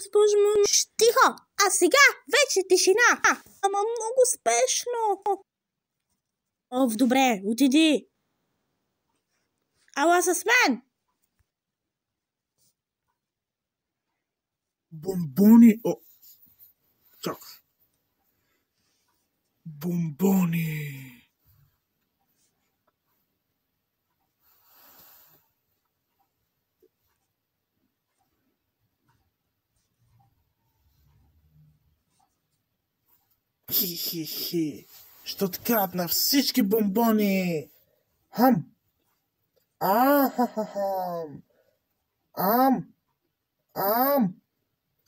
госпожо Мунш. Тихо! А сега вече тишина! Ама много спешно! Добре, отиди! Ала с мен! Бомбони! Чакай. Бомбони! Хи-хи-хи. Що така на всички бомбони? Хам! Ахахахам! Ам! Ам!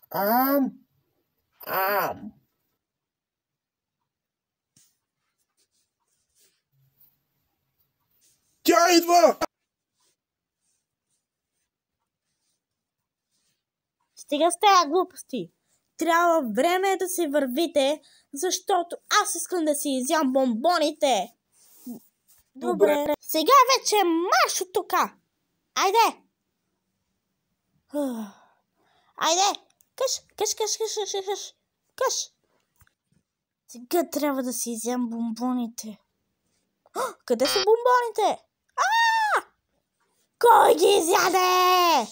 Ам! Ам! Тя идва! Стига с тези глупости! Трябва време да се вървите, защото аз искам да си изям бомбоните. Добре. Сега вече марш от тука. Айде. Айде. Къш. Сега трябва да си изям бомбоните. Къде са бомбоните? Кой ги изяде?